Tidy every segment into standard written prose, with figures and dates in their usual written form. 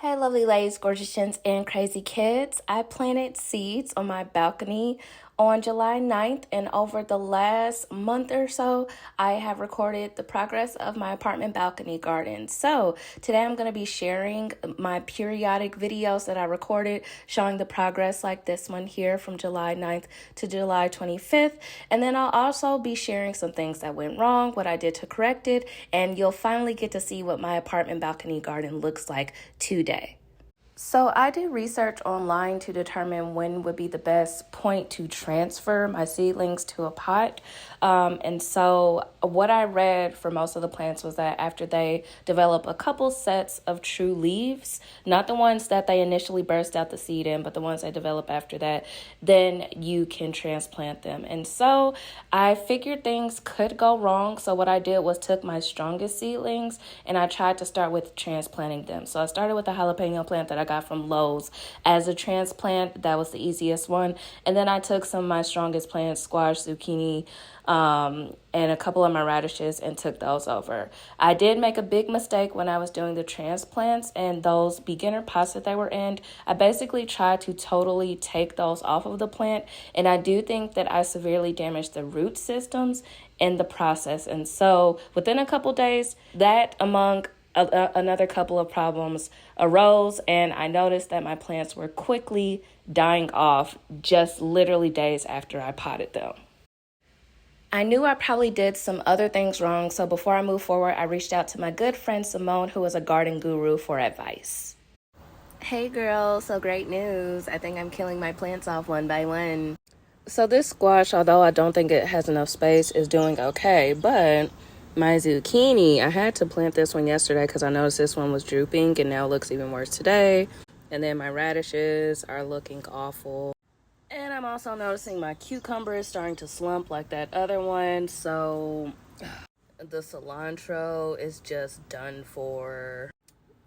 Hey, lovely ladies, gorgeous gents, and crazy kids. I planted seeds on my balcony on July 9th, and over the last month or so, I have recorded the progress of my apartment balcony garden. So today I'm going to be sharing my periodic videos that I recorded showing the progress, like this one here from July 9th to July 25th. And then I'll also be sharing some things that went wrong, what I did to correct it, and you'll finally get to see what my apartment balcony garden looks like today. So I did research online to determine when would be the best point to transfer my seedlings to a pot. And so what I read for most of the plants was that after they develop a couple sets of true leaves, not the ones that they initially burst out the seed in, but the ones they develop after that, then you can transplant them. And so I figured things could go wrong. So what I did was took my strongest seedlings and I tried to start with transplanting them. So I started with a jalapeno plant that I got from Lowe's as a transplant. That was the easiest one. And then I took some of my strongest plants, squash, zucchini, and a couple of my radishes, and took those over. I did make a big mistake when I was doing the transplants, and those beginner pots that they were in, I basically tried to totally take those off of the plant, and I do think that I severely damaged the root systems in the process. And so within a couple days, that among another couple of problems arose, and I noticed that my plants were quickly dying off just literally days after I potted them. I knew I probably did some other things wrong, so before I moved forward, I reached out to my good friend Simone, who is a garden guru, for advice. Hey girl, so great news. I think I'm killing my plants off one by one. So this squash, although I don't think it has enough space, is doing okay, but my zucchini, I had to plant this one yesterday because I noticed this one was drooping, and now it looks even worse today. And then my radishes are looking awful. And I'm also noticing my cucumber is starting to slump like that other one. So the cilantro is just done for.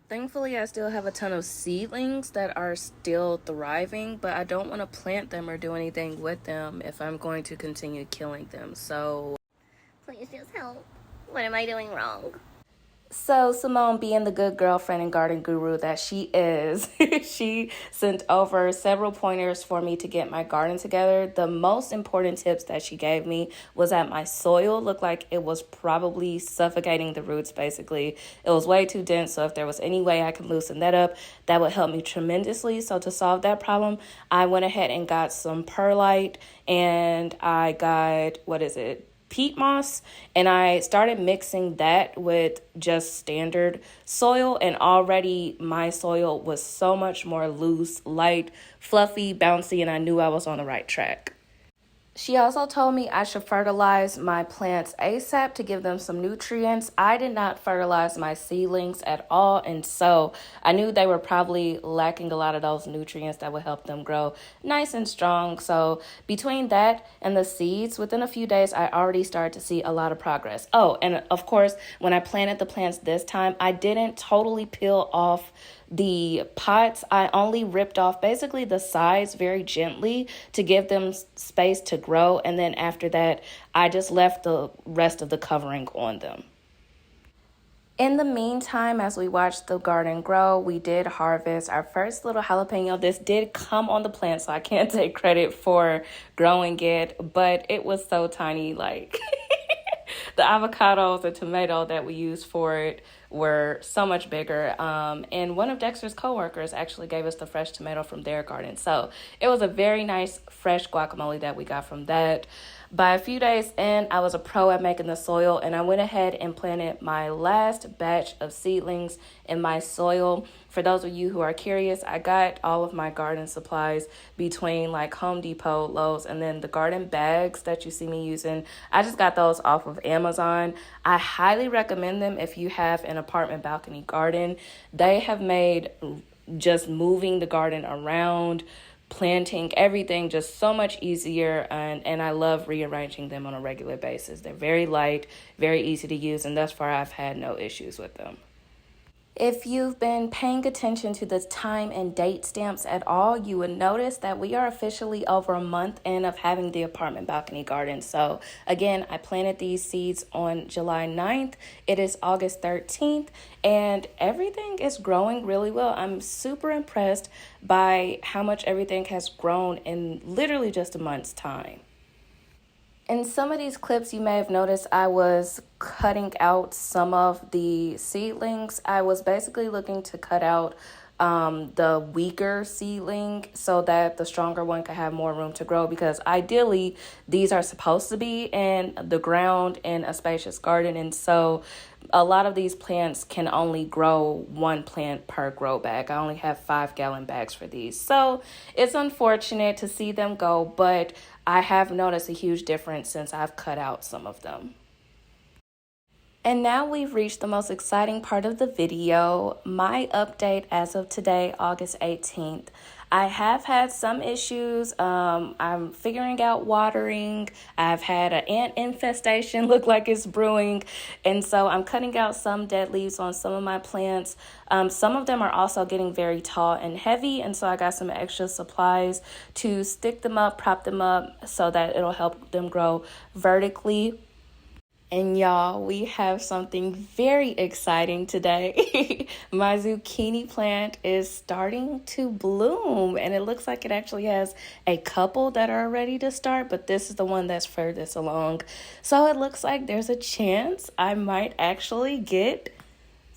Thankfully, I still have a ton of seedlings that are still thriving, but I don't want to plant them or do anything with them if I'm going to continue killing them. So please just help. What am I doing wrong? So Simone, being the good girlfriend and garden guru that she is, she sent over several pointers for me to get my garden together. The most important tips that she gave me was that my soil looked like it was probably suffocating the roots, basically. It was way too dense, so if there was any way I could loosen that up, that would help me tremendously. So to solve that problem, I went ahead and got some perlite, and I got, peat moss, and I started mixing that with just standard soil, and already my soil was so much more loose, light, fluffy, bouncy, and I knew I was on the right track. She also told me I should fertilize my plants ASAP to give them some nutrients. I did not fertilize my seedlings at all, and so I knew they were probably lacking a lot of those nutrients that would help them grow nice and strong. So between that and the seeds, within a few days, I already started to see a lot of progress. Oh, and of course, when I planted the plants this time, I didn't totally peel off the pots. I only ripped off basically the sides very gently to give them space to grow, and then after that I just left the rest of the covering on them. In the meantime, as we watched the garden grow, we did harvest our first little jalapeno. This did come on the plant, so I can't take credit for growing it, but it was so tiny. Like the avocados and tomato that we used for it were so much bigger. And one of Dexter's coworkers actually gave us the fresh tomato from their garden. So it was a very nice fresh guacamole that we got from that. By a few days in, I was a pro at making the soil, and I went ahead and planted my last batch of seedlings in my soil. For those of you who are curious, I got all of my garden supplies between like Home Depot, Lowe's, and then the garden bags that you see me using. I just got those off of Amazon. I highly recommend them if you have an apartment balcony garden. They have made just moving the garden around, planting, everything just so much easier, and I love rearranging them on a regular basis. They're very light, very easy to use, and thus far I've had no issues with them. If you've been paying attention to the time and date stamps at all, you would notice that we are officially over a month in of having the apartment balcony garden. So again, I planted these seeds on July 9th. It is August 13th, and everything is growing really well. I'm super impressed by how much everything has grown in literally just a month's time. In some of these clips, you may have noticed I was cutting out some of the seedlings. I was basically looking to cut out the weaker seedling so that the stronger one could have more room to grow, because ideally these are supposed to be in the ground in a spacious garden, and so a lot of these plants can only grow one plant per grow bag. I only have 5-gallon bags for these, so it's unfortunate to see them go, but I have noticed a huge difference since I've cut out some of them. And now we've reached the most exciting part of the video, my update as of today, August 18th. I have had some issues. I'm figuring out watering. I've had an ant infestation look like it's brewing. And so I'm cutting out some dead leaves on some of my plants. Some of them are also getting very tall and heavy. And so I got some extra supplies to stick them up, prop them up so that it'll help them grow vertically. And y'all, we have something very exciting today. My zucchini plant is starting to bloom, and it looks like it actually has a couple that are ready to start, but this is the one that's furthest along. So it looks like there's a chance I might actually get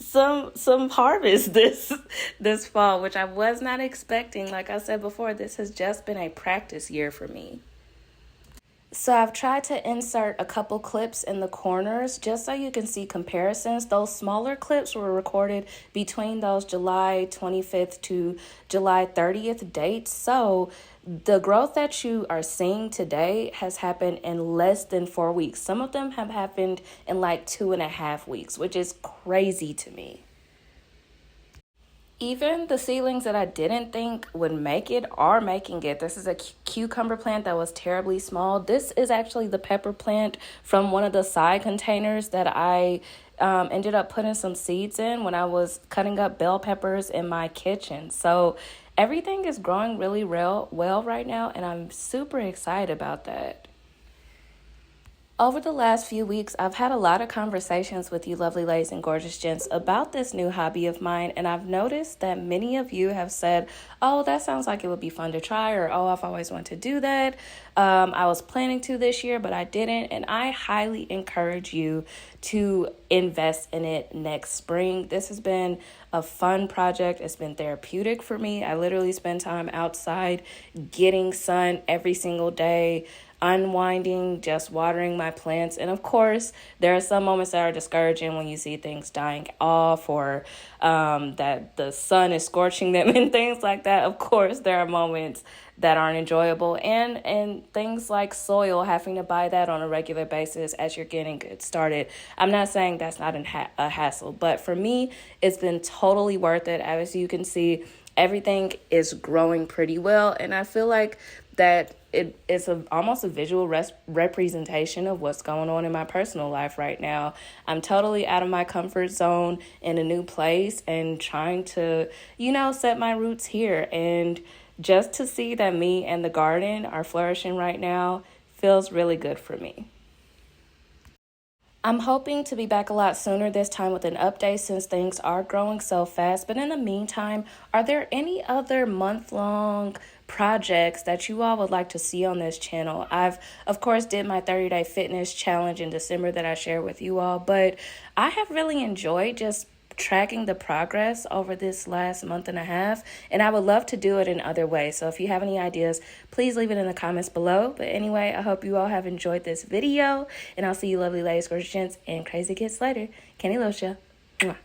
some harvest this fall, which I was not expecting. Like I said before, this has just been a practice year for me. So I've tried to insert a couple clips in the corners just so you can see comparisons. Those smaller clips were recorded between those July 25th to July 30th dates. So the growth that you are seeing today has happened in less than 4 weeks. Some of them have happened in like 2.5 weeks, which is crazy to me. Even the seedlings that I didn't think would make it are making it. This is a cucumber plant that was terribly small. This is actually the pepper plant from one of the side containers that I ended up putting some seeds in when I was cutting up bell peppers in my kitchen. So everything is growing really well right now, and I'm super excited about that. Over the last few weeks, I've had a lot of conversations with you lovely ladies and gorgeous gents about this new hobby of mine, and I've noticed that many of you have said, oh, that sounds like it would be fun to try, or oh, I've always wanted to do that. I was planning to this year, but I didn't, and I highly encourage you to invest in it next spring. This has been a fun project. It's been therapeutic for me. I literally spend time outside getting sun every single day, unwinding, just watering my plants. And of course, there are some moments that are discouraging when you see things dying off, or that the sun is scorching them and things like that. Of course, there are moments that aren't enjoyable, and things like soil, having to buy that on a regular basis as you're getting it started. I'm not saying that's not a hassle, but for me, it's been totally worth it. As you can see, everything is growing pretty well, and I feel like that it's almost a visual representation of what's going on in my personal life right now. I'm totally out of my comfort zone in a new place and trying to, set my roots here. And just to see that me and the garden are flourishing right now feels really good for me. I'm hoping to be back a lot sooner this time with an update since things are growing so fast. But in the meantime, are there any other month-long projects that you all would like to see on this channel? I've, of course, did my 30-day fitness challenge in December that I shared with you all, but I have really enjoyed just tracking the progress over this last month and a half, and I would love to do it in other ways. So if you have any ideas, please leave it in the comments below. But anyway, I hope you all have enjoyed this video, and I'll see you lovely ladies, gorgeous gents, and crazy kids later. KandeeLovesYa. Mwah.